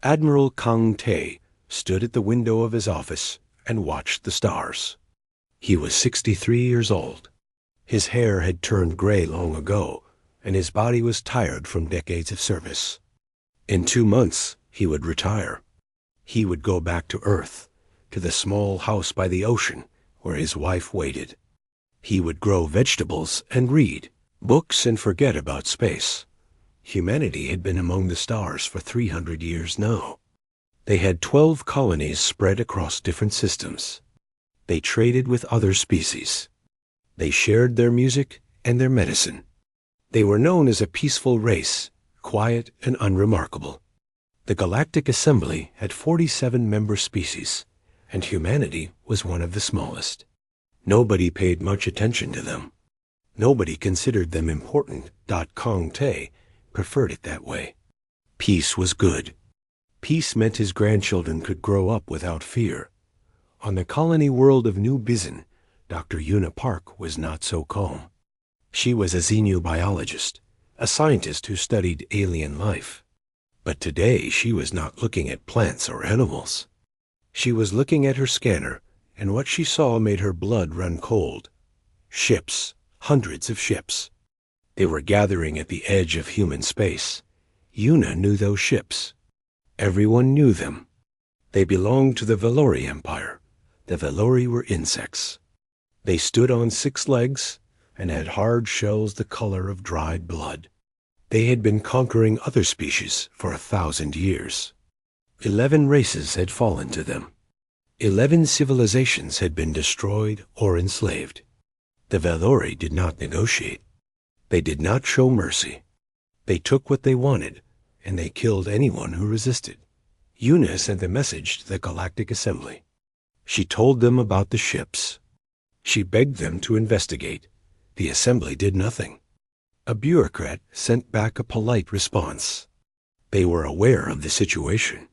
Admiral Kang Tae stood at the window of his office and watched the stars. He was 63 years old. His hair had turned gray long ago, and his body was tired from decades of service. In 2 months, he would retire. He would go back to Earth, to the small house by the ocean where his wife waited. He would grow vegetables and read books and forget about space. Humanity had been among the stars for 300 years now. They had 12 colonies spread across different systems. They traded with other species. They shared their music and their medicine. They were known as a peaceful race, quiet and unremarkable. The Galactic Assembly had 47 member species, and humanity was one of the smallest. Nobody paid much attention to them. Nobody considered them important. Kang Tae preferred it that way. Peace was good. Peace meant his grandchildren could grow up without fear. On the colony world of New Bizin, Dr. Yuna Park was not so calm. She was a xenobiologist, a scientist who studied alien life. But today she was not looking at plants or animals. She was looking at her scanner, and what she saw made her blood run cold. Ships, hundreds of ships. They were gathering at the edge of human space. Yuna knew those ships. Everyone knew them. They belonged to the Valori Empire. The Valori were insects. They stood on 6 legs and had hard shells the color of dried blood. They had been conquering other species for 1,000 years. 11 races had fallen to them. 11 civilizations had been destroyed or enslaved. The Valori did not negotiate. They did not show mercy. They took what they wanted, and they killed anyone who resisted. Yuna sent a message to the Galactic Assembly. She told them about the ships. She begged them to investigate. The Assembly did nothing. A bureaucrat sent back a polite response. They were aware of the situation.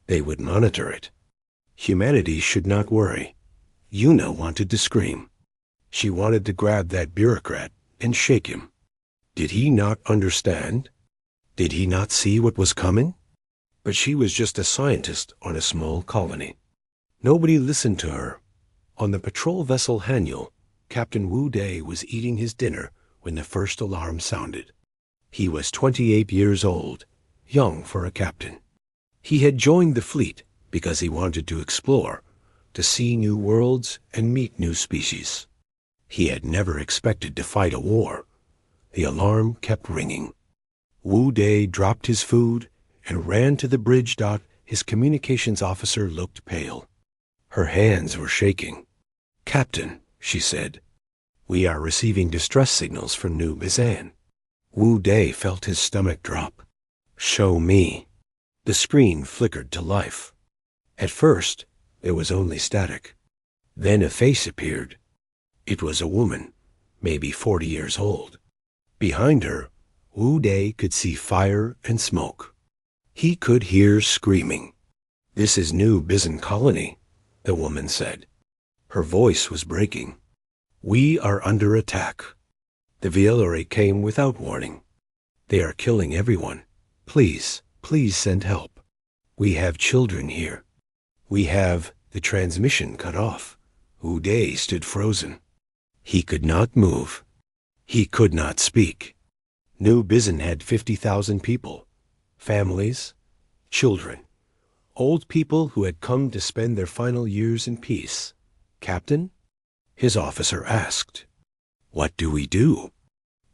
They would monitor it. Humanity should not worry. Yuna wanted to scream. She wanted to grab that bureaucrat and shake him. Did he not understand? Did he not see what was coming? But she was just a scientist on a small colony. Nobody listened to her. On the patrol vessel Haniel, Captain Wu Day was eating his dinner when the first alarm sounded. He was 28 years old, young for a captain. He had joined the fleet because he wanted to explore, to see new worlds and meet new species. He had never expected to fight a war. The alarm kept ringing. Wu Day dropped his food and ran to the bridge. His communications officer looked pale. Her hands were shaking. "Captain," she said, "we are receiving distress signals from New Bizan." Wu Day felt his stomach drop. "Show me." The screen flickered to life. At first, there was only static. Then a face appeared. It was a woman, maybe 40 years old. Behind her, Wu Day could see fire and smoke. He could hear screaming. "This is New Bizin Colony," the woman said. Her voice was breaking. "We are under attack. The Valori came without warning. They are killing everyone. Please, please send help. We have children here. We have..." The transmission cut off. Wu Day stood frozen. He could not move. He could not speak. New Bizin had 50,000 people, families, children, old people who had come to spend their final years in peace. "Captain?" his officer asked. "What do we do?"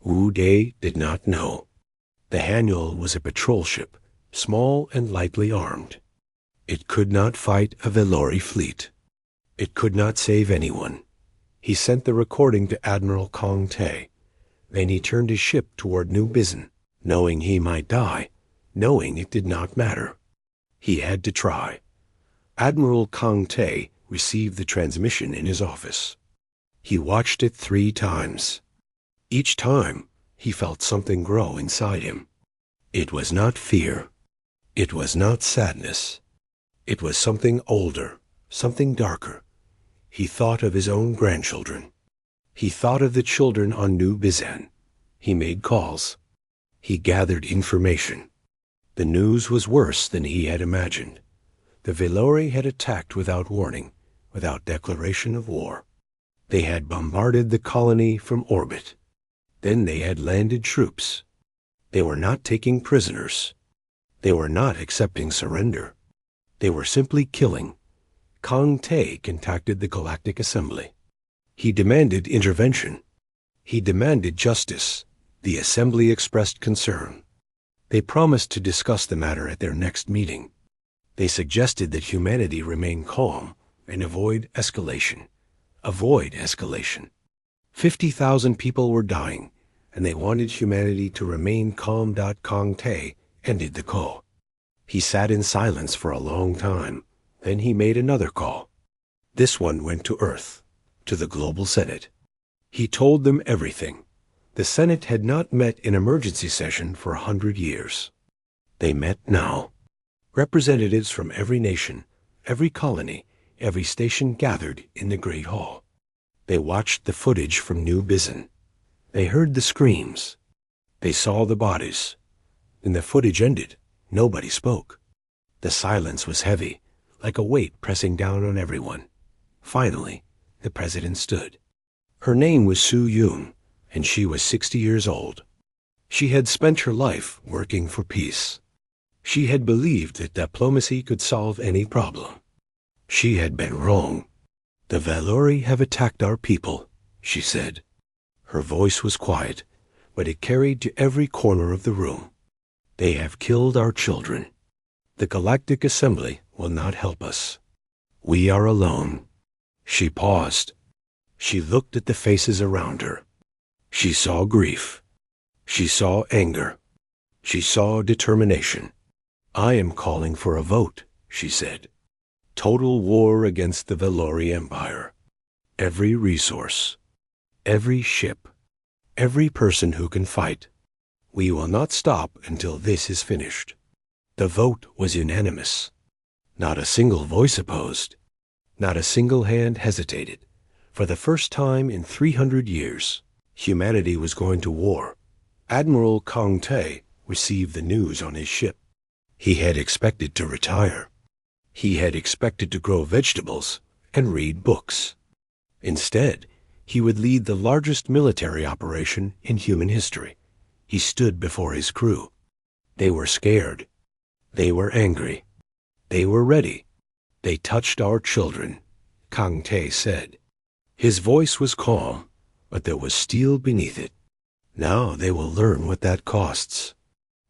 Wu Day did not know. The Haniel was a patrol ship, small and lightly armed. It could not fight a Valori fleet. It could not save anyone. He sent the recording to Admiral Kang Tae. Then he turned his ship toward New Bizin, knowing he might die, knowing it did not matter. He had to try. Admiral Kang Tae received the transmission in his office. He watched it 3 times. Each time, he felt something grow inside him. It was not fear. It was not sadness. It was something older, something darker. He thought of his own grandchildren. He thought of the children on New Bizan. He made calls. He gathered information. The news was worse than he had imagined. The Valori had attacked without warning, without declaration of war. They had bombarded the colony from orbit. Then they had landed troops. They were not taking prisoners. They were not accepting surrender. They were simply killing. Kang Te contacted the Galactic Assembly. He demanded intervention. He demanded justice. The Assembly expressed concern. They promised to discuss the matter at their next meeting. They suggested that humanity remain calm and avoid escalation. Avoid escalation. 50,000 people were dying, and they wanted humanity to remain calm. Kang Te ended the call. He sat in silence for a long time. Then he made another call. This one went to Earth, to the Global Senate. He told them everything. The Senate had not met in emergency session for 100 years. They met now. Representatives from every nation, every colony, every station gathered in the Great Hall. They watched the footage from New Bizen. They heard the screams. They saw the bodies. When the footage ended, nobody spoke. The silence was heavy, like a weight pressing down on everyone. Finally, the president stood. Her name was Su Yun, and she was 60 years old. She had spent her life working for peace. She had believed that diplomacy could solve any problem. She had been wrong. The Valori have attacked our people, she said. Her voice was quiet, but it carried to every corner of the room. They have killed our children. The Galactic Assembly will not help us. We are alone. She paused. She looked at the faces around her. She saw grief. She saw anger. She saw determination. I am calling for a vote, she said. Total war against the Valori Empire. Every resource, every ship, every person who can fight. We will not stop until this is finished. The vote was unanimous. Not a single voice opposed. Not a single hand hesitated. For the first time in 300 years, humanity was going to war. Admiral Kang Te received the news on his ship. He had expected to retire. He had expected to grow vegetables and read books. Instead, he would lead the largest military operation in human history. He stood before his crew. They were scared. They were angry. They were ready. They touched our children, Kang Te said. His voice was calm, but there was steel beneath it. Now they will learn what that costs.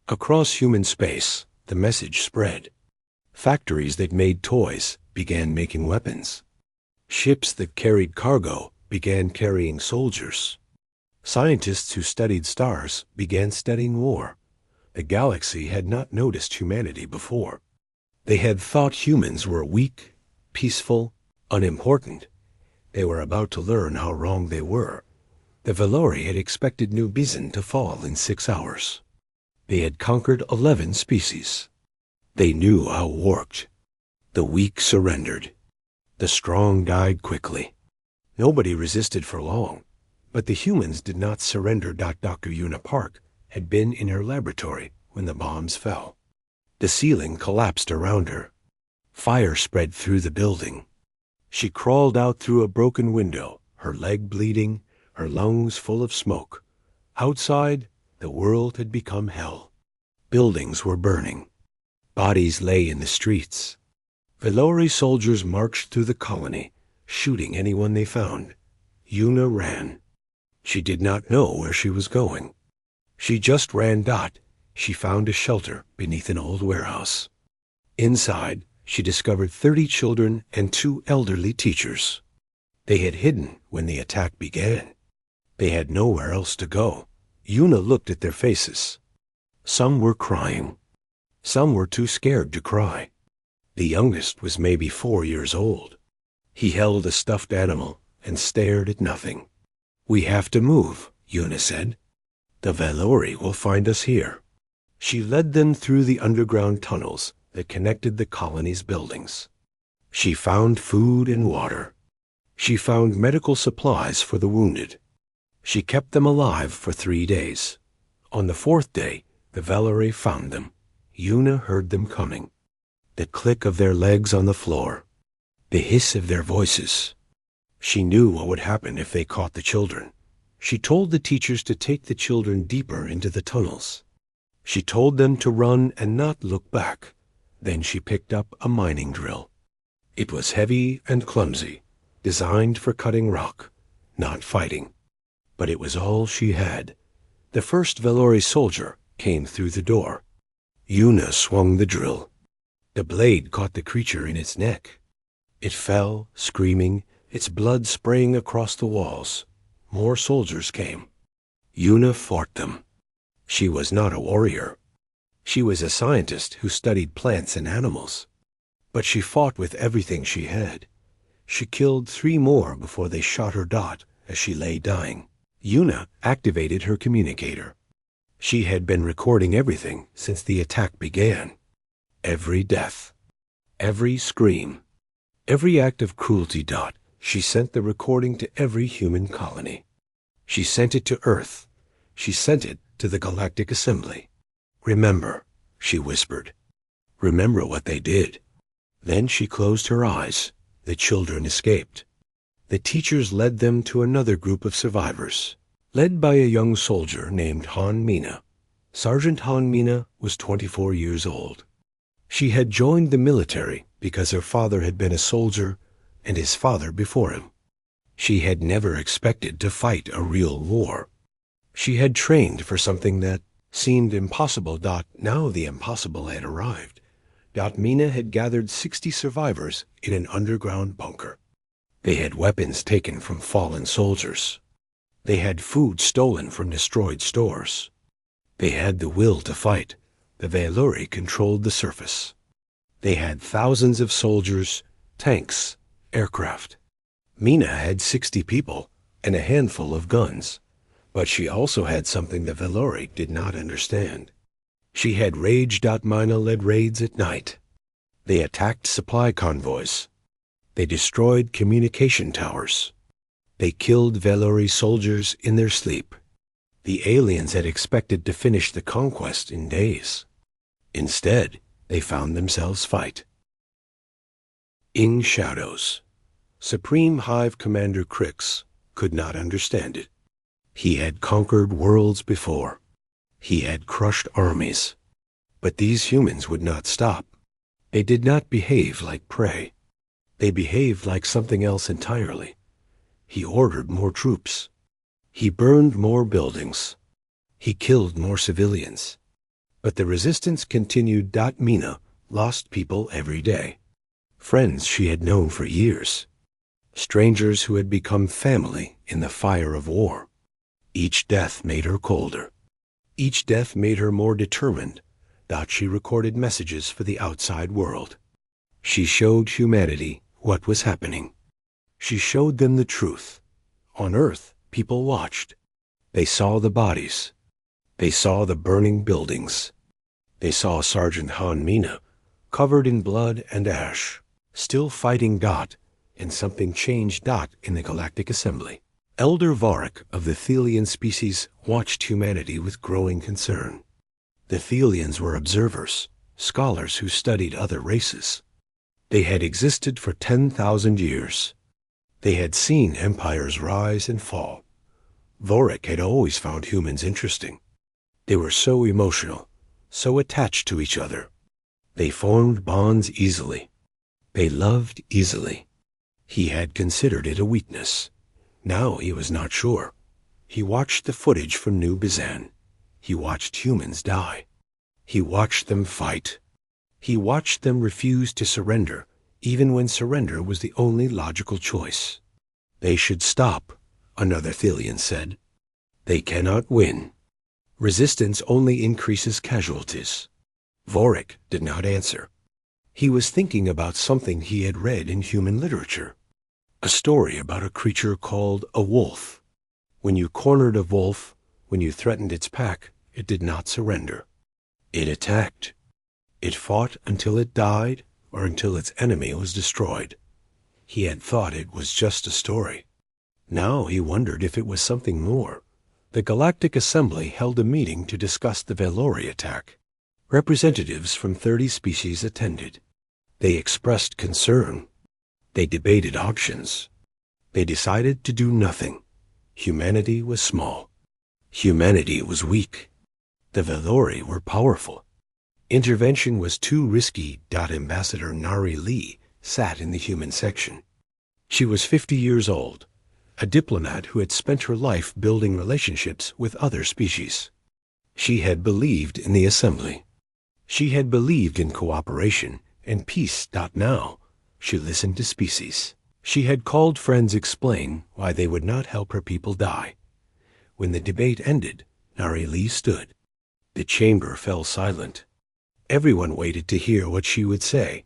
Across human space, the message spread. Factories that made toys began making weapons. Ships that carried cargo began carrying soldiers. Scientists who studied stars began studying war. The galaxy had not noticed humanity before. They had thought humans were weak, peaceful, unimportant. They were about to learn how wrong they were. The Valori had expected New Bizen to fall in 6 hours. They had conquered 11 species. They knew how it worked. The weak surrendered. The strong died quickly. Nobody resisted for long, but the humans did not surrender. Dr. Yuna Park had been in her laboratory when the bombs fell. The ceiling collapsed around her. Fire spread through the building. She crawled out through a broken window, her leg bleeding, her lungs full of smoke. Outside, the world had become hell. Buildings were burning. Bodies lay in the streets. Valori soldiers marched through the colony, shooting anyone they found. Yuna ran. She did not know where she was going. She just ran. She found a shelter beneath an old warehouse. Inside, she discovered 30 children and 2 elderly teachers. They had hidden when the attack began. They had nowhere else to go. Yuna looked at their faces. Some were crying. Some were too scared to cry. The youngest was maybe 4 years old. He held a stuffed animal and stared at nothing. We have to move, Yuna said. The Valori will find us here. She led them through the underground tunnels that connected the colony's buildings. She found food and water. She found medical supplies for the wounded. She kept them alive for 3 days. On the 4th day, the Valori found them. Yuna heard them coming. The click of their legs on the floor. The hiss of their voices. She knew what would happen if they caught the children. She told the teachers to take the children deeper into the tunnels. She told them to run and not look back. Then she picked up a mining drill. It was heavy and clumsy, designed for cutting rock, not fighting. But it was all she had. The first Valori soldier came through the door. Yuna swung the drill. The blade caught the creature in its neck. It fell, screaming, its blood spraying across the walls. More soldiers came. Yuna fought them. She was not a warrior. She was a scientist who studied plants and animals. But she fought with everything she had. She killed 3 more before they shot her dot as she lay dying. Yuna activated her communicator. She had been recording everything since the attack began. Every death. Every scream. Every act of cruelty. Dot. She sent the recording to every human colony. She sent it to Earth. She sent it to the Galactic Assembly. Remember, she whispered. Remember what they did. Then she closed her eyes. The children escaped. The teachers led them to another group of survivors, led by a young soldier named Han Mina. Sergeant Han Mina was 24 years old. She had joined the military because her father had been a soldier and his father before him. She had never expected to fight a real war. She had trained for something that seemed impossible. Now the impossible had arrived. Mina had gathered 60 survivors in an underground bunker. They had weapons taken from fallen soldiers. They had food stolen from destroyed stores. They had the will to fight. The Valori controlled the surface. They had thousands of soldiers, tanks, aircraft. Mina had 60 people and a handful of guns. But she also had something the Valori did not understand. She had rage. Mina led raids at night. They attacked supply convoys. They destroyed communication towers. They killed Valori soldiers in their sleep. The aliens had expected to finish the conquest in days. Instead, they found themselves fight. In shadows. Supreme Hive Commander Crix could not understand it. He had conquered worlds before. He had crushed armies. But these humans would not stop. They did not behave like prey. They behaved like something else entirely. He ordered more troops. He burned more buildings. He killed more civilians. But the resistance continued. Mina lost people every day. Friends she had known for years. Strangers who had become family in the fire of war. Each death made her colder. Each death made her more determined. She recorded messages for the outside world. She showed humanity what was happening. She showed them the truth. On Earth, people watched. They saw the bodies. They saw the burning buildings. They saw Sergeant Han Mina, covered in blood and ash, still fighting. And something changed. In the Galactic Assembly. Elder Vorik of the Thelian species watched humanity with growing concern. The Thelians were observers, scholars who studied other races. They had existed for 10,000 years. They had seen empires rise and fall. Vorik had always found humans interesting. They were so emotional, so attached to each other. They formed bonds easily. They loved easily. He had considered it a weakness. Now he was not sure. He watched the footage from New Bizan. He watched humans die. He watched them fight. He watched them refuse to surrender, even when surrender was the only logical choice. They should stop, another Thelian said. They cannot win. Resistance only increases casualties. Vorik did not answer. He was thinking about something he had read in human literature. A story about a creature called a wolf. When you cornered a wolf, when you threatened its pack, it did not surrender. It attacked. It fought until it died or until its enemy was destroyed. He had thought it was just a story. Now he wondered if it was something more. The Galactic Assembly held a meeting to discuss the Valori attack. Representatives from 30 species attended. They expressed concern. They debated options. They decided to do nothing. Humanity was small. Humanity was weak. The Valori were powerful. Intervention was too risky. Ambassador Nari Lee sat in the human section. She was 50 years old, a diplomat who had spent her life building relationships with other species. She had believed in the assembly. She had believed in cooperation and peace. Now, she listened to species. She had called friends explain why they would not help her people die. When the debate ended, Nari Lee stood. The chamber fell silent. Everyone waited to hear what she would say.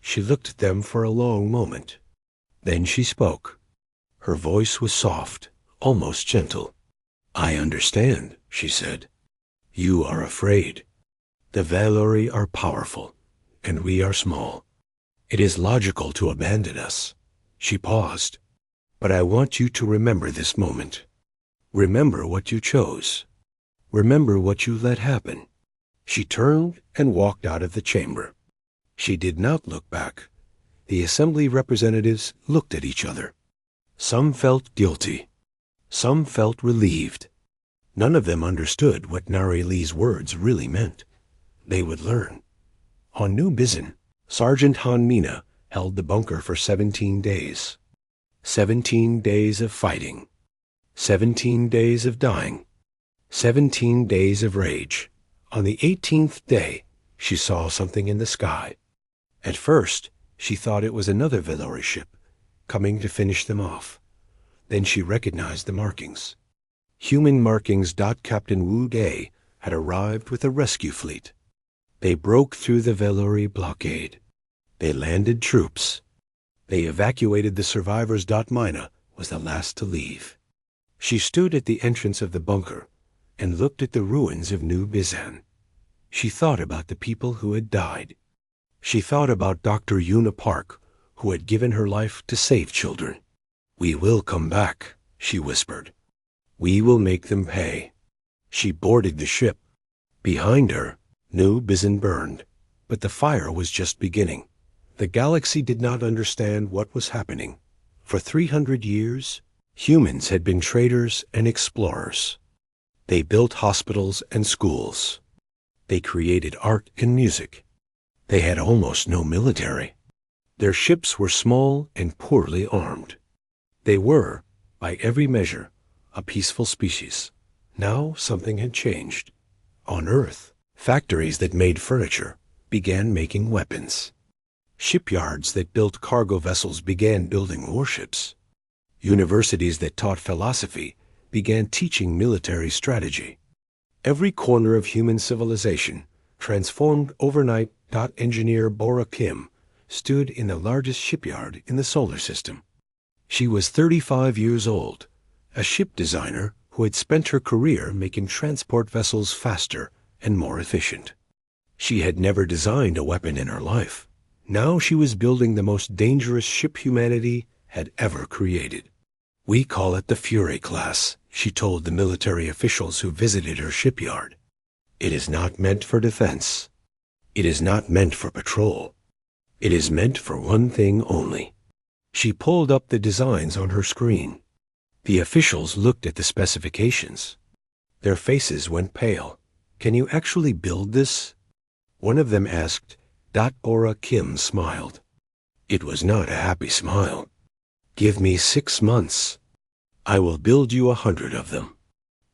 She looked at them for a long moment. Then she spoke. Her voice was soft, almost gentle. "I understand," she said. "You are afraid. The Valori are powerful, and we are small. It is logical to abandon us." She paused. "But I want you to remember this moment. Remember what you chose. Remember what you let happen." She turned and walked out of the chamber. She did not look back. The assembly representatives looked at each other. Some felt guilty. Some felt relieved. None of them understood what Nari Lee's words really meant. They would learn. On New Bizen, Sergeant Han Mina held the bunker for 17 days. 17 days of fighting. 17 days of dying. 17 days of rage. On the 18th day, she saw something in the sky. At first, she thought it was another Valori ship, coming to finish them off. Then she recognized the markings. Human markings. Captain Wu Gei had arrived with a rescue fleet. They broke through the Valori blockade. They landed troops. They evacuated the survivors. Mina was the last to leave. She stood at the entrance of the bunker and looked at the ruins of New Bizan. She thought about the people who had died. She thought about Dr. Yuna Park, who had given her life to save children. "We will come back," she whispered. "We will make them pay." She boarded the ship. Behind her, New Bizan burned, but the fire was just beginning. The galaxy did not understand what was happening. For 300 years, humans had been traders and explorers. They built hospitals and schools. They created art and music. They had almost no military. Their ships were small and poorly armed. They were, by every measure, a peaceful species. Now something had changed. On Earth, factories that made furniture began making weapons. Shipyards that built cargo vessels began building warships. Universities that taught philosophy began teaching military strategy. Every corner of human civilization transformed overnight. Engineer Bora Kim stood in the largest shipyard in the solar system. She was 35 years old, a ship designer who had spent her career making transport vessels faster and more efficient. She had never designed a weapon in her life. Now she was building the most dangerous ship humanity had ever created. "We call it the Fury class," she told the military officials who visited her shipyard. "It is not meant for defense. It is not meant for patrol. It is meant for one thing only." She pulled up the designs on her screen. The officials looked at the specifications. Their faces went pale. "Can you actually build this?" One of them asked. Bora Kim smiled. It was not a happy smile. "Give me 6 months. I will build you 100 of them."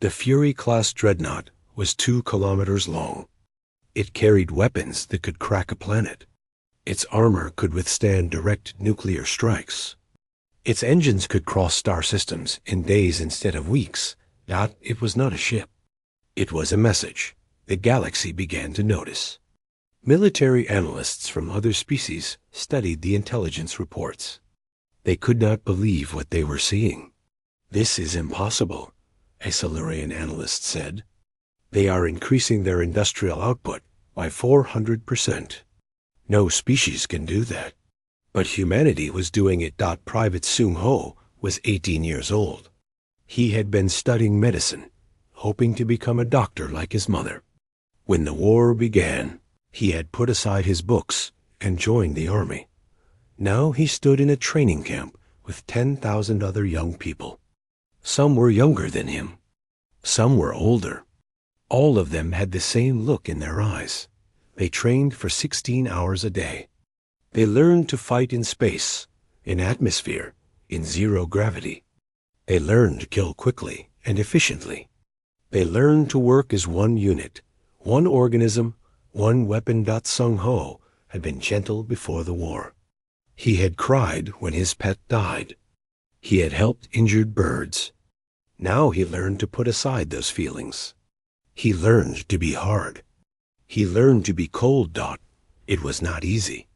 The Fury-class dreadnought was 2 kilometers long. It carried weapons that could crack a planet. Its armor could withstand direct nuclear strikes. Its engines could cross star systems in days instead of weeks. It was not a ship. It was a message. The galaxy began to notice. Military analysts from other species studied the intelligence reports. They could not believe what they were seeing. "This is impossible," a Silurian analyst said. "They are increasing their industrial output by 400%. No species can do that." But humanity was doing it. Private Sung Ho was 18 years old. He had been studying medicine, hoping to become a doctor like his mother. When the war began, he had put aside his books and joined the army. Now he stood in a training camp with 10,000 other young people. Some were younger than him. Some were older. All of them had the same look in their eyes. They trained for 16 hours a day. They learned to fight in space, in atmosphere, in zero gravity. They learned to kill quickly and efficiently. They learned to work as one unit, one organism, one weapon. Sung Ho had been gentle before the war. He had cried when his pet died. He had helped injured birds. Now he learned to put aside those feelings. He learned to be hard. He learned to be cold. It was not easy.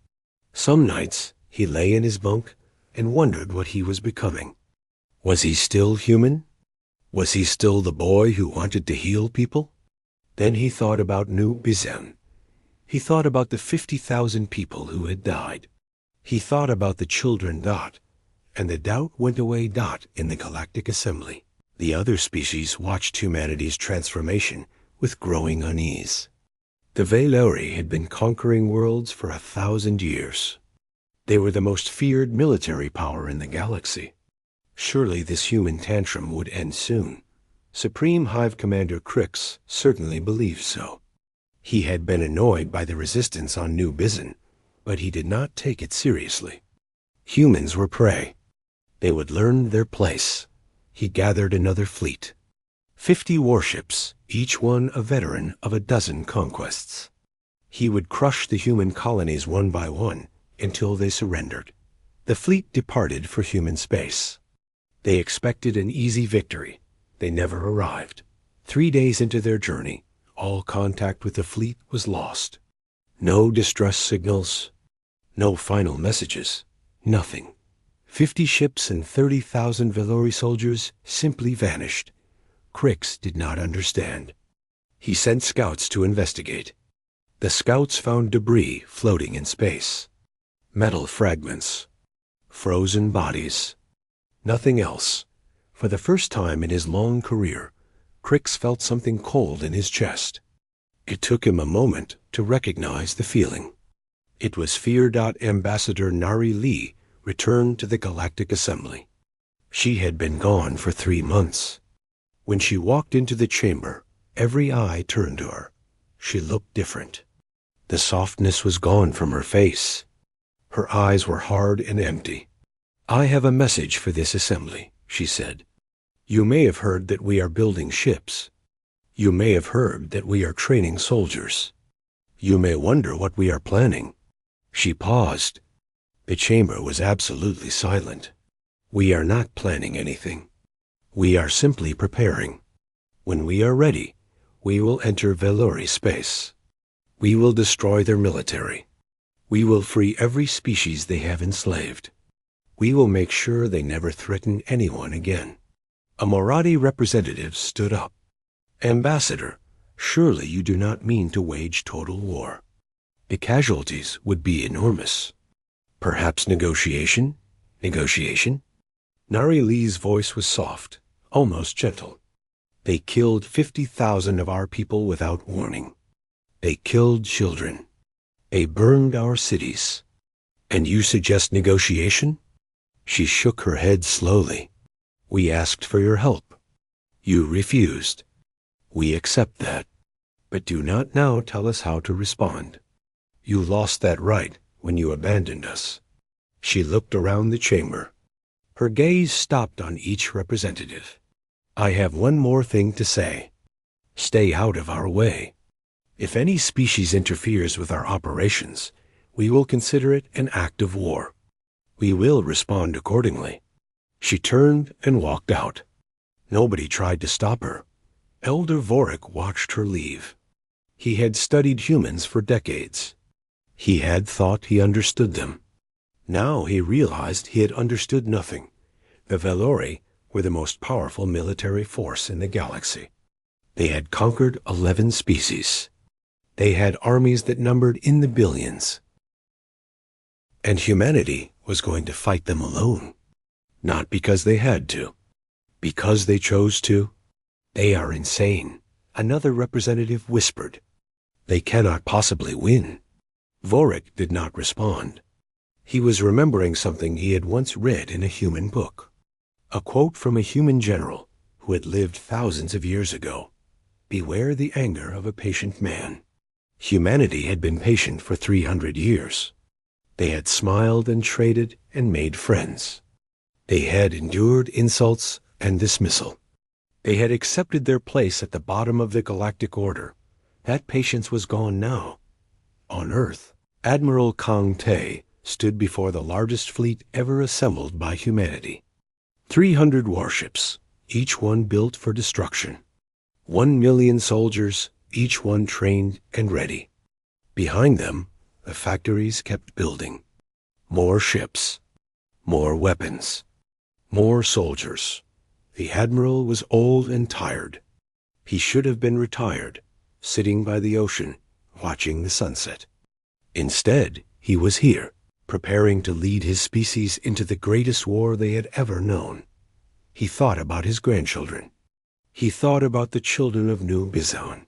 Some nights he lay in his bunk and wondered what he was becoming. Was he still human? Was he still the boy who wanted to heal people? Then he thought about New Bizen. He thought about the 50,000 people who had died. He thought about the children. And the doubt went away. In the Galactic Assembly, the other species watched humanity's transformation with growing unease. The Valori had been conquering worlds for 1,000 years. They were the most feared military power in the galaxy. Surely this human tantrum would end soon. Supreme Hive Commander Crix certainly believed so. He had been annoyed by the resistance on New Bizen, but he did not take it seriously. Humans were prey. They would learn their place. He gathered another fleet. 50 warships, each one a veteran of a dozen conquests. He would crush the human colonies one by one until they surrendered. The fleet departed for human space. They expected an easy victory. They never arrived. 3 days into their journey, all contact with the fleet was lost. No distress signals, no final messages, nothing. 50 ships and 30,000 Valori soldiers simply vanished. Crix did not understand. He sent scouts to investigate. The scouts found debris floating in space. Metal fragments. Frozen bodies. Nothing else. For the first time in his long career, Crix felt something cold in his chest. It took him a moment to recognize the feeling. It was fear. Ambassador Nari Lee returned to the Galactic Assembly. She had been gone for 3 months. When she walked into the chamber, every eye turned to her. She looked different. The softness was gone from her face. Her eyes were hard and empty. "I have a message for this assembly," she said. "You may have heard that we are building ships. You may have heard that we are training soldiers. You may wonder what we are planning." She paused. The chamber was absolutely silent. "We are not planning anything. We are simply preparing. When we are ready, we will enter Valori space. We will destroy their military. We will free every species they have enslaved. We will make sure they never threaten anyone again." A Moradi representative stood up. "Ambassador, surely you do not mean to wage total war. The casualties would be enormous. Perhaps negotiation? Negotiation?" Nari Lee's voice was soft, almost gentle. "They killed 50,000 of our people without warning. They killed children. They burned our cities. And you suggest negotiation?" She shook her head slowly. "We asked for your help. You refused. We accept that. But do not now tell us how to respond. You lost that right when you abandoned us." She looked around the chamber. Her gaze stopped on each representative. "I have one more thing to say. Stay out of our way. If any species interferes with our operations, we will consider it an act of war. We will respond accordingly." She turned and walked out. Nobody tried to stop her. Elder Vorik watched her leave. He had studied humans for decades. He had thought he understood them. Now he realized he had understood nothing. The Valori were the most powerful military force in the galaxy. They had conquered 11 species. They had armies that numbered in the billions. And humanity was going to fight them alone. Not because they had to. Because they chose to. "They are insane," another representative whispered. They cannot possibly win. Vorik did not respond. He was remembering something he had once read in a human book. A quote from a human general who had lived thousands of years ago. Beware the anger of a patient man. Humanity had been patient for 300 years. They had smiled and traded and made friends. They had endured insults and dismissal. They had accepted their place at the bottom of the galactic order. That patience was gone now. On Earth, Admiral Kang Te stood before the largest fleet ever assembled by humanity. 300 warships, each one built for destruction. 1 million soldiers, each one trained and ready. Behind them, the factories kept building. More ships, more weapons, more soldiers. The admiral was old and tired. He should have been retired, sitting by the ocean, watching the sunset. Instead, he was here, preparing to lead his species into the greatest war they had ever known. He thought about his grandchildren. He thought about the children of New Bizon.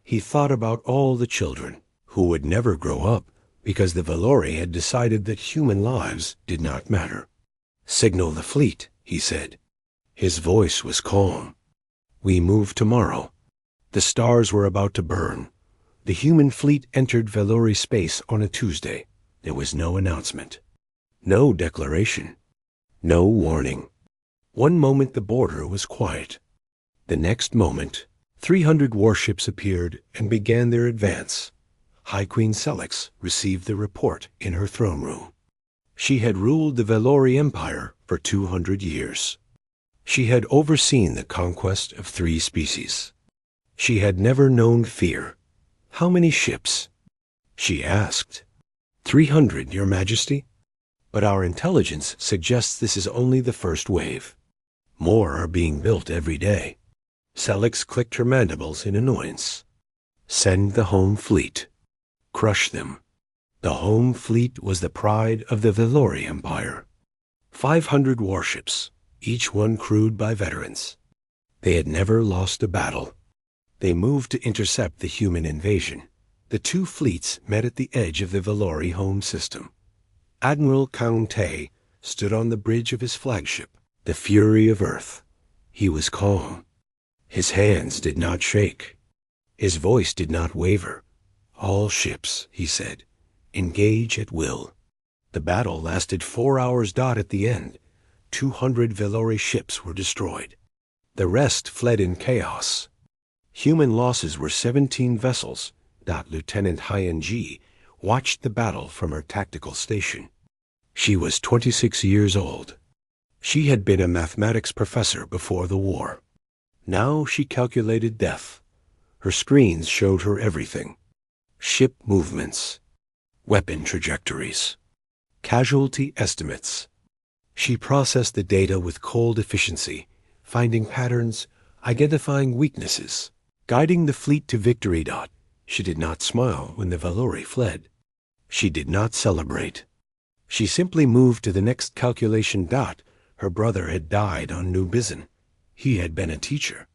He thought about all the children who would never grow up because the Valori had decided that human lives did not matter. Signal the fleet, he said. His voice was calm. We move tomorrow. The stars were about to burn. The human fleet entered Valori space on a Tuesday. There was no announcement. No declaration. No warning. One moment the border was quiet. The next moment, 300 warships appeared and began their advance. High Queen Celix received the report in her throne room. She had ruled the Valori Empire for 200 years. She had overseen the conquest of 3 species. She had never known fear. How many ships? She asked. 300, Your Majesty. But our intelligence suggests this is only the first wave. More are being built every day. Celix clicked her mandibles in annoyance. Send the home fleet. Crush them. The home fleet was the pride of the Valori Empire. 500 warships, each one crewed by veterans. They had never lost a battle. They moved to intercept the human invasion. The 2 fleets met at the edge of the Valori home system. Admiral Kang Te stood on the bridge of his flagship, the Fury of Earth. He was calm. His hands did not shake. His voice did not waver. All ships, he said, engage at will. The battle lasted 4 hours. At the end, 200 Valori ships were destroyed. The rest fled in chaos. Human losses were 17 vessels. Lieutenant Hyen-ji watched the battle from her tactical station. She was 26 years old. She had been a mathematics professor before the war. Now she calculated death. Her screens showed her everything. Ship movements, weapon trajectories, casualty estimates. She processed the data with cold efficiency, finding patterns, identifying weaknesses, guiding the fleet to victory. She did not smile when the Valori fled. She did not celebrate. She simply moved to the next calculation. Her brother had died on New Bizon. He had been a teacher.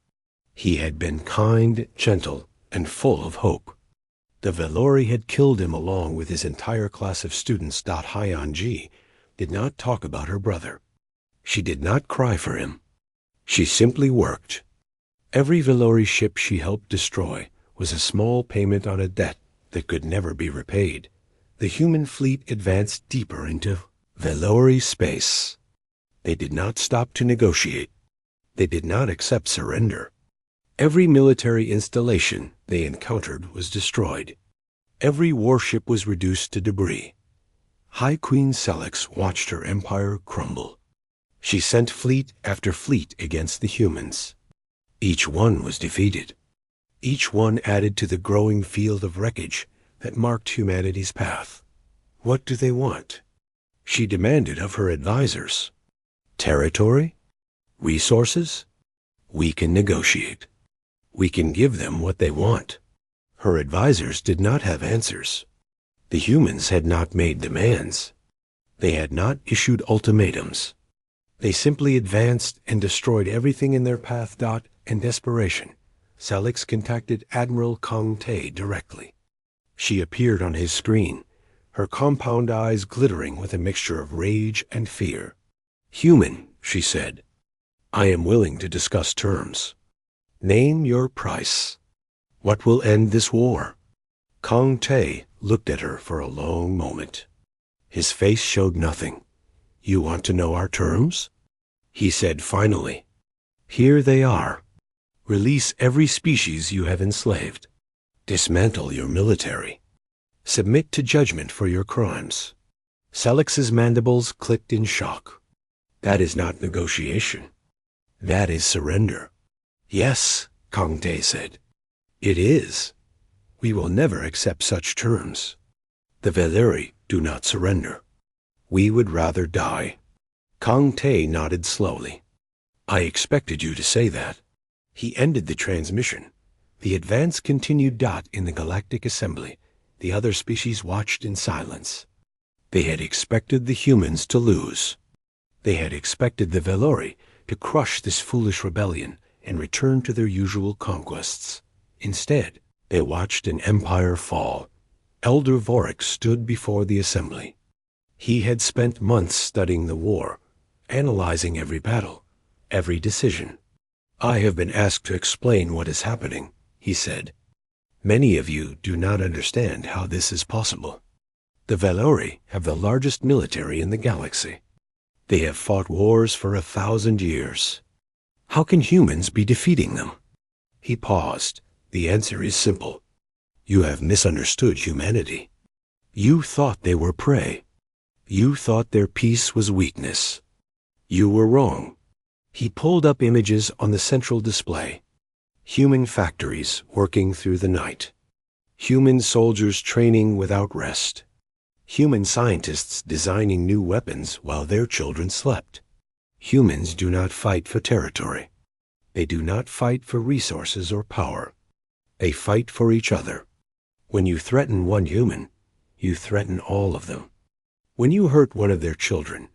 He had been kind, gentle, and full of hope. The Valori had killed him along with his entire class of students. Hyen-ji did not talk about her brother. She did not cry for him. She simply worked. Every Valori ship she helped destroy was a small payment on a debt that could never be repaid. The human fleet advanced deeper into Valori space. They did not stop to negotiate. They did not accept surrender. Every military installation they encountered was destroyed. Every warship was reduced to debris. High Queen Celix watched her empire crumble. She sent fleet after fleet against the humans. Each one was defeated. Each one added to the growing field of wreckage that marked humanity's path. What do they want? She demanded of her advisors. Territory? Resources? We can negotiate. We can give them what they want. Her advisors did not have answers. The humans had not made demands. They had not issued ultimatums. They simply advanced and destroyed everything in their path. In desperation, Celix contacted Admiral Kang Te directly. She appeared on his screen, her compound eyes glittering with a mixture of rage and fear. "Human," she said, "I am willing to discuss terms. Name your price. What will end this war?" Kong Tae looked at her for a long moment. His face showed nothing. "You want to know our terms?" He said finally. "Here they are. Release every species you have enslaved. Dismantle your military. Submit to judgment for your crimes." Celix's mandibles clicked in shock. "That is not negotiation. That is surrender." "Yes," Kong Tae said. "It is. We will never accept such terms. The Valeri do not surrender. We would rather die." Kong Tae nodded slowly. "I expected you to say that." He ended the transmission. The advance continued. In the Galactic Assembly, the other species watched in silence. They had expected the humans to lose. They had expected the Valori to crush this foolish rebellion and return to their usual conquests. Instead, they watched an empire fall. Elder Vorik stood before the assembly. He had spent months studying the war, analyzing every battle, every decision. "I have been asked to explain what is happening," he said. "Many of you do not understand how this is possible. The Valori have the largest military in the galaxy. They have fought wars for 1,000 years. How can humans be defeating them?" He paused. "The answer is simple. You have misunderstood humanity. You thought they were prey. You thought their peace was weakness. You were wrong." He pulled up images on the central display. Human factories working through the night. Human soldiers training without rest. Human scientists designing new weapons while their children slept. Humans do not fight for territory. They do not fight for resources or power. They fight for each other. When you threaten one human, you threaten all of them. When you hurt one of their children,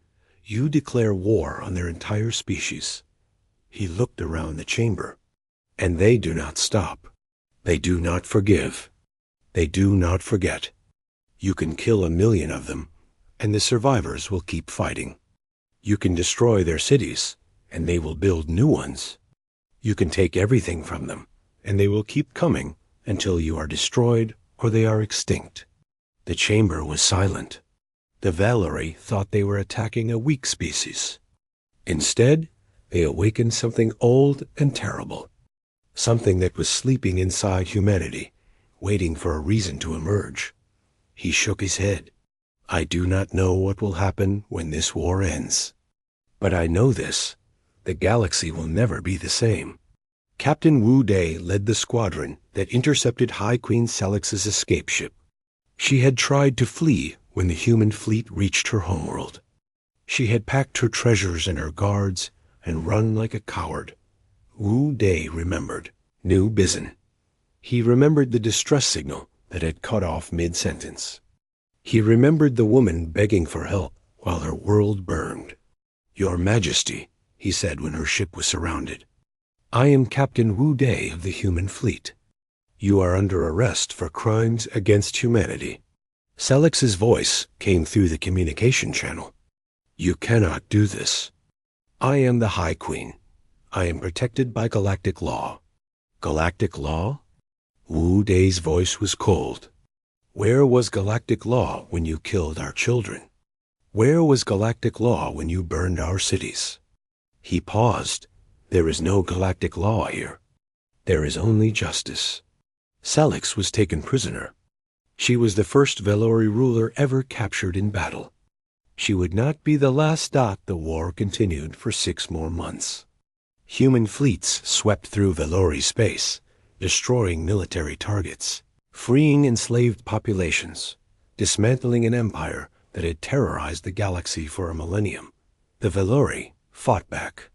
you declare war on their entire species. He looked around the chamber. And they do not stop. They do not forgive. They do not forget. You can kill 1,000,000 of them, and the survivors will keep fighting. You can destroy their cities, and they will build new ones. You can take everything from them, and they will keep coming until you are destroyed or they are extinct. The chamber was silent. The Valeri thought they were attacking a weak species. Instead, they awakened something old and terrible. Something that was sleeping inside humanity, waiting for a reason to emerge. He shook his head. "I do not know what will happen when this war ends. But I know this. The galaxy will never be the same." Captain Wu Day led the squadron that intercepted High Queen Celix's escape ship. She had tried to flee when the human fleet reached her homeworld. She had packed her treasures and her guards and run like a coward. Wu Day remembered. New Bizen. He remembered the distress signal that had cut off mid-sentence. He remembered the woman begging for help while her world burned. "Your Majesty," he said when her ship was surrounded, "I am Captain Wu Day of the human fleet. You are under arrest for crimes against humanity." Celix's voice came through the communication channel. "You cannot do this. I am the High Queen. I am protected by galactic law." "Galactic law?" Wu Day's voice was cold. "Where was galactic law when you killed our children? Where was galactic law when you burned our cities?" He paused. "There is no galactic law here. There is only justice." Celix was taken prisoner. She was the first Valori ruler ever captured in battle. She would not be the last. The war continued for 6 more months. Human fleets swept through Valori space, destroying military targets, freeing enslaved populations, dismantling an empire that had terrorized the galaxy for a millennium. The Valori fought back.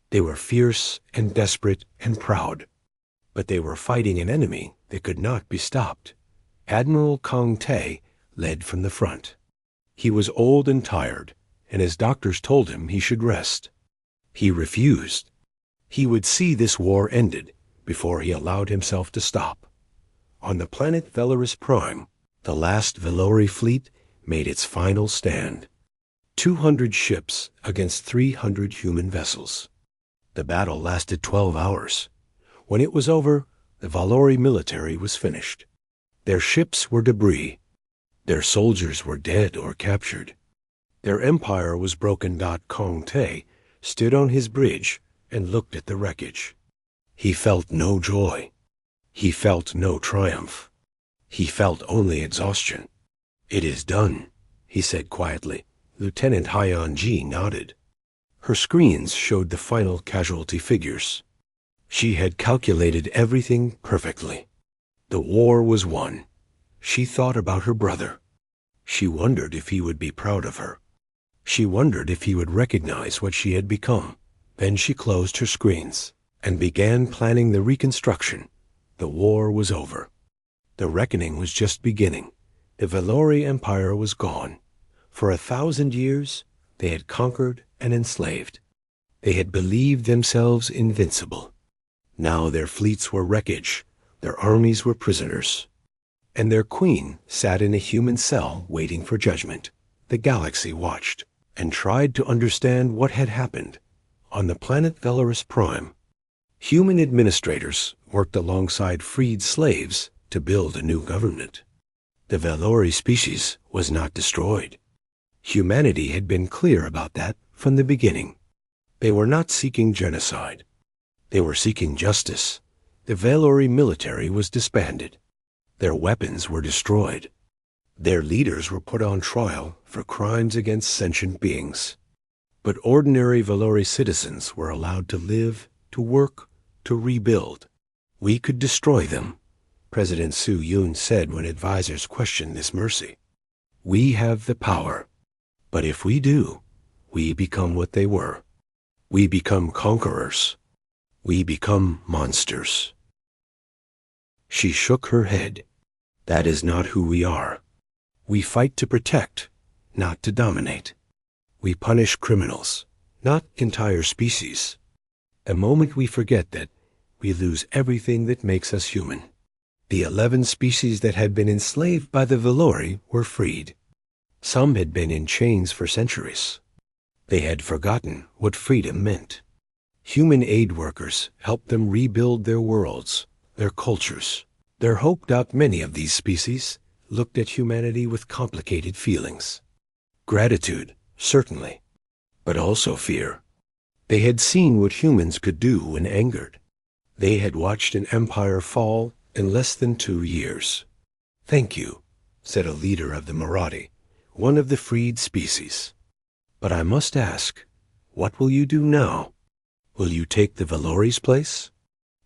They were fierce and desperate and proud, but they were fighting an enemy that could not be stopped. Admiral Kong Tae led from the front. He was old and tired, and his doctors told him he should rest. He refused. He would see this war ended before he allowed himself to stop. On the planet Velaris Prime, The last Valori fleet made its final stand. 200 ships against 300 human vessels. The battle lasted 12 hours. When it was over, the Valori military was finished. Their ships were debris. Their soldiers were dead or captured. Their empire was broken. Kong Te stood on his bridge and looked at the wreckage. He felt no joy. He felt no triumph. He felt only exhaustion. "It is done," he said quietly. Lieutenant Hyeon-ji nodded. Her screens showed the final casualty figures. She had calculated everything perfectly. The war was won. She thought about her brother. She wondered if he would be proud of her. She wondered if he would recognize what she had become. Then she closed her screens and began planning the reconstruction. The war was over. The reckoning was just beginning. The Valori Empire was gone. For 1,000 years, they had conquered and enslaved. They had believed themselves invincible. Now their fleets were wreckage, their armies were prisoners, and their queen sat in a human cell waiting for judgment. The galaxy watched and tried to understand what had happened. On the planet Valoris Prime, human administrators worked alongside freed slaves to build a new government. The Valori species was not destroyed. Humanity had been clear about that from the beginning. They were not seeking genocide. They were seeking justice. The Valori military was disbanded. Their weapons were destroyed. Their leaders were put on trial for crimes against sentient beings. But ordinary Valori citizens were allowed to live, to work, to rebuild. "We could destroy them," President Soo-yoon said when advisors questioned this mercy. "We have the power. But if we do, we become what they were. We become conquerors. We become monsters." She shook her head. "That is not who we are. We fight to protect, not to dominate. We punish criminals, not entire species. The moment we forget that, we lose everything that makes us human." The 11 species that had been enslaved by the Valori were freed. Some had been in chains for centuries. They had forgotten what freedom meant. Human aid workers helped them rebuild their worlds, their cultures, their hope. Many of these species looked at humanity with complicated feelings. Gratitude, certainly, but also fear. They had seen what humans could do when angered. They had watched an empire fall in less than 2 years. "Thank you," said a leader of the Marathi, one of the freed species. "But I must ask, what will you do now? Will you take the Valori's place?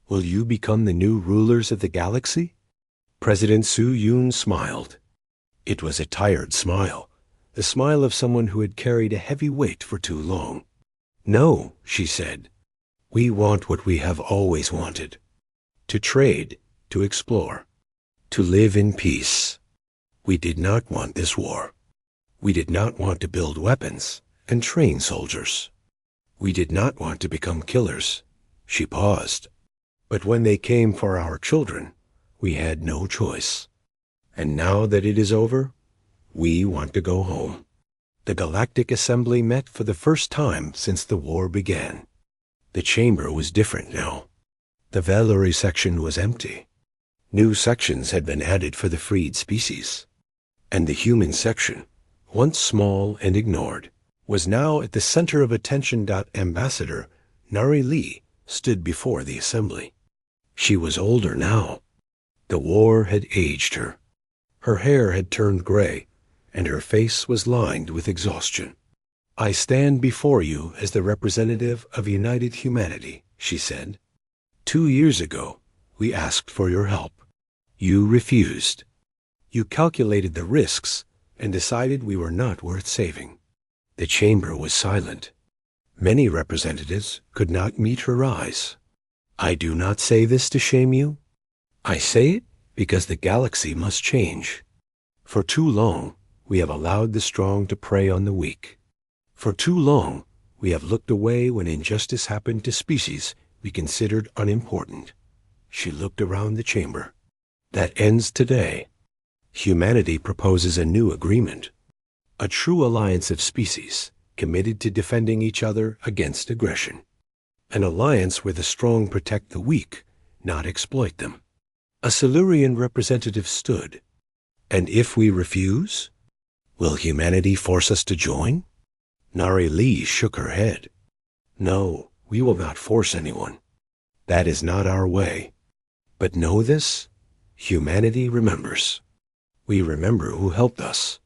Will you become the new rulers of the galaxy?" President Soo-yoon smiled. It was a tired smile, the smile of someone who had carried a heavy weight for too long. "No," she said. "We want what we have always wanted. To trade, to explore, to live in peace. We did not want this war. We did not want to build weapons and train soldiers. We did not want to become killers." She paused. "But when they came for our children, we had no choice. And now that it is over, we want to go home." The Galactic Assembly met for the first time since the war began. The chamber was different now. The Valori section was empty. New sections had been added for the freed species. And the human section, once small and ignored, was now at the center of attention. Ambassador Nari Lee stood before the assembly. She was older now. The war had aged her. Her hair had turned gray, and her face was lined with exhaustion. "I stand before you as the representative of united humanity," she said. 2 years ago, we asked for your help. You refused. You calculated the risks and decided we were not worth saving." The chamber was silent. Many representatives could not meet her eyes. "I do not say this to shame you. I say it because the galaxy must change. For too long, we have allowed the strong to prey on the weak. For too long, we have looked away when injustice happened to species we considered unimportant." She looked around the chamber. "That ends today. Humanity proposes a new agreement, a true alliance of species committed to defending each other against aggression. An alliance where the strong protect the weak, not exploit them. A Silurian representative stood. And if we refuse, will humanity force us to join? Nari Lee shook her head. No, we will not force anyone. That is not our way. But know this, humanity remembers. We remember who helped us.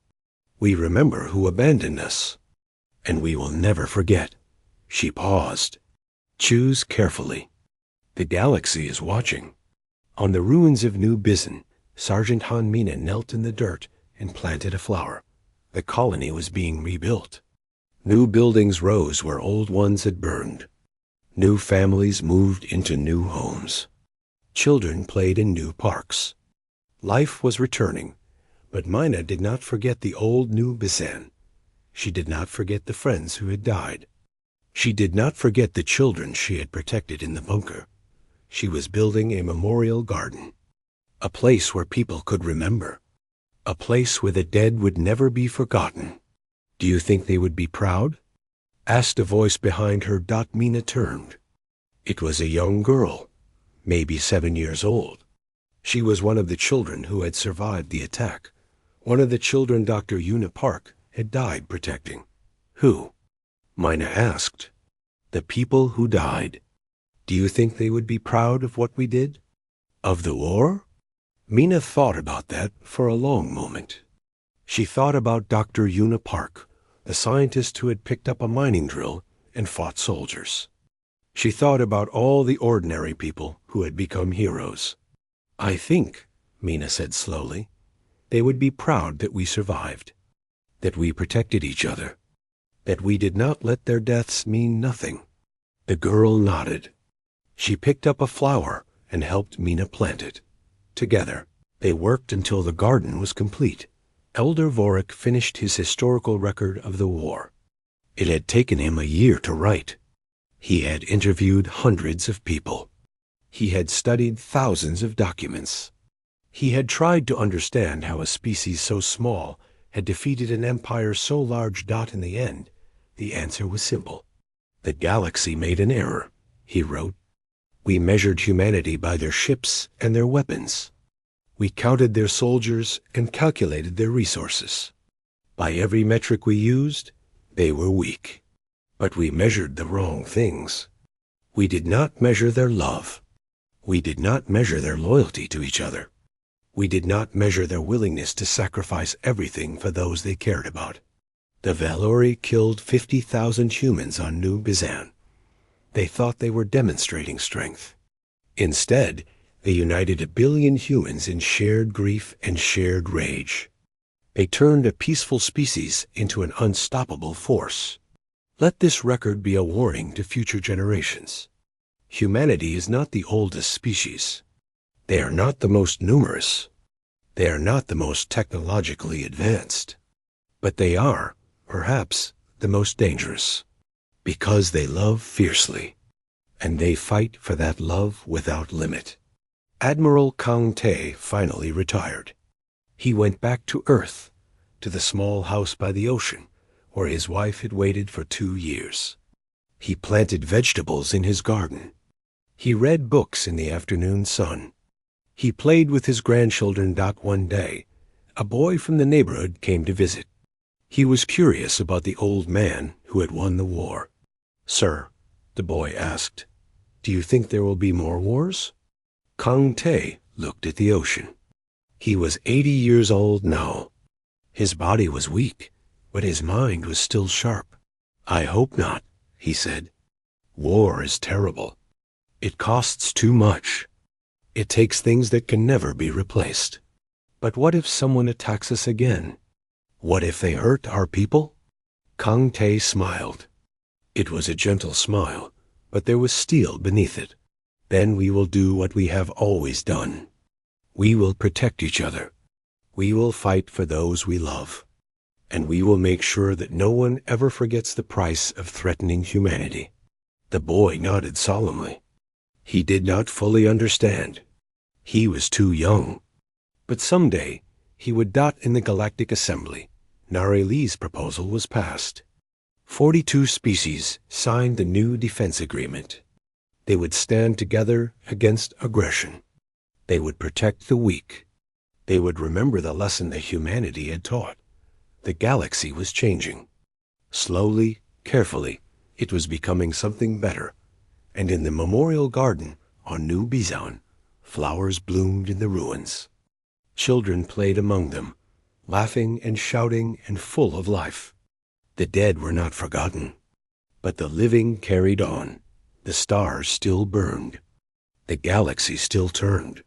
We remember who abandoned us. And we will never forget. She paused. Choose carefully. The galaxy is watching. On the ruins of New Bizen, Sergeant Han Mina knelt in the dirt and planted a flower. The colony was being rebuilt. New buildings rose where old ones had burned. New families moved into new homes. Children played in new parks. Life was returning, but Mina did not forget the old New Bizen. She did not forget the friends who had died. She did not forget the children she had protected in the bunker. She was building a memorial garden, a place where people could remember, a place where the dead would never be forgotten. Do you think they would be proud? Asked a voice behind her. Mina turned. It was a young girl, maybe 7 years old. She was one of the children who had survived the attack, one of the children Dr. Una Park had died protecting. Who? Mina asked. The people who died. Do you think they would be proud of what we did? Of the war? Mina thought about that for a long moment. She thought about Dr. Una Park, the scientist who had picked up a mining drill and fought soldiers. She thought about all the ordinary people who had become heroes. I think, Mina said slowly, they would be proud that we survived, that we protected each other, that we did not let their deaths mean nothing. The girl nodded. She picked up a flower and helped Mina plant it. Together, they worked until the garden was complete. Elder Vorik finished his historical record of the war. It had taken him a year to write. He had interviewed hundreds of people. He had studied thousands of documents. He had tried to understand how a species so small had defeated an empire so large. In the end, the answer was simple. The galaxy made an error, he wrote. We measured humanity by their ships and their weapons. We counted their soldiers and calculated their resources. By every metric we used, they were weak. But we measured the wrong things. We did not measure their love. We did not measure their loyalty to each other. We did not measure their willingness to sacrifice everything for those they cared about. The Valori killed 50,000 humans on New Bizen. They thought they were demonstrating strength. Instead, they united 1 billion humans in shared grief and shared rage. They turned a peaceful species into an unstoppable force. Let this record be a warning to future generations. Humanity is not the oldest species. They are not the most numerous. They are not the most technologically advanced. But they are, perhaps, the most dangerous. Because they love fiercely, and they fight for that love without limit. Admiral Kang Te finally retired. He went back to Earth, to the small house by the ocean, where his wife had waited for 2 years. He planted vegetables in his garden. He read books in the afternoon sun. He played with his grandchildren. One day, a boy from the neighborhood came to visit. He was curious about the old man who had won the war. Sir, the boy asked, do you think there will be more wars? Kang Te looked at the ocean. He was 80 years old now. His body was weak, but his mind was still sharp. I hope not, he said. War is terrible. It costs too much. It takes things that can never be replaced. But what if someone attacks us again? What if they hurt our people? Kang Te smiled. It was a gentle smile, but there was steel beneath it. Then we will do what we have always done. We will protect each other. We will fight for those we love. And we will make sure that no one ever forgets the price of threatening humanity. The boy nodded solemnly. He did not fully understand. He was too young. But someday he would dot in the Galactic Assembly. Narayli's proposal was passed. 42 species signed the new defense agreement. They would stand together against aggression. They would protect the weak. They would remember the lesson that humanity had taught. The galaxy was changing. Slowly, carefully, it was becoming something better. And in the memorial garden on New Bizon, flowers bloomed in the ruins. Children played among them, laughing and shouting and full of life. The dead were not forgotten, but the living carried on. The stars still burned. The galaxy still turned.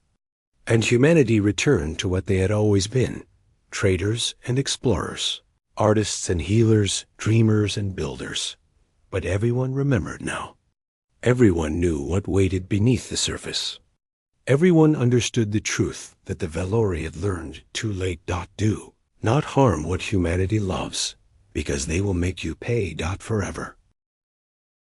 And humanity returned to what they had always been, traders and explorers, artists and healers, dreamers and builders. But everyone remembered now. Everyone knew what waited beneath the surface. Everyone understood the truth that the Valori had learned too late. Do not harm what humanity loves, because they will make you pay. Forever.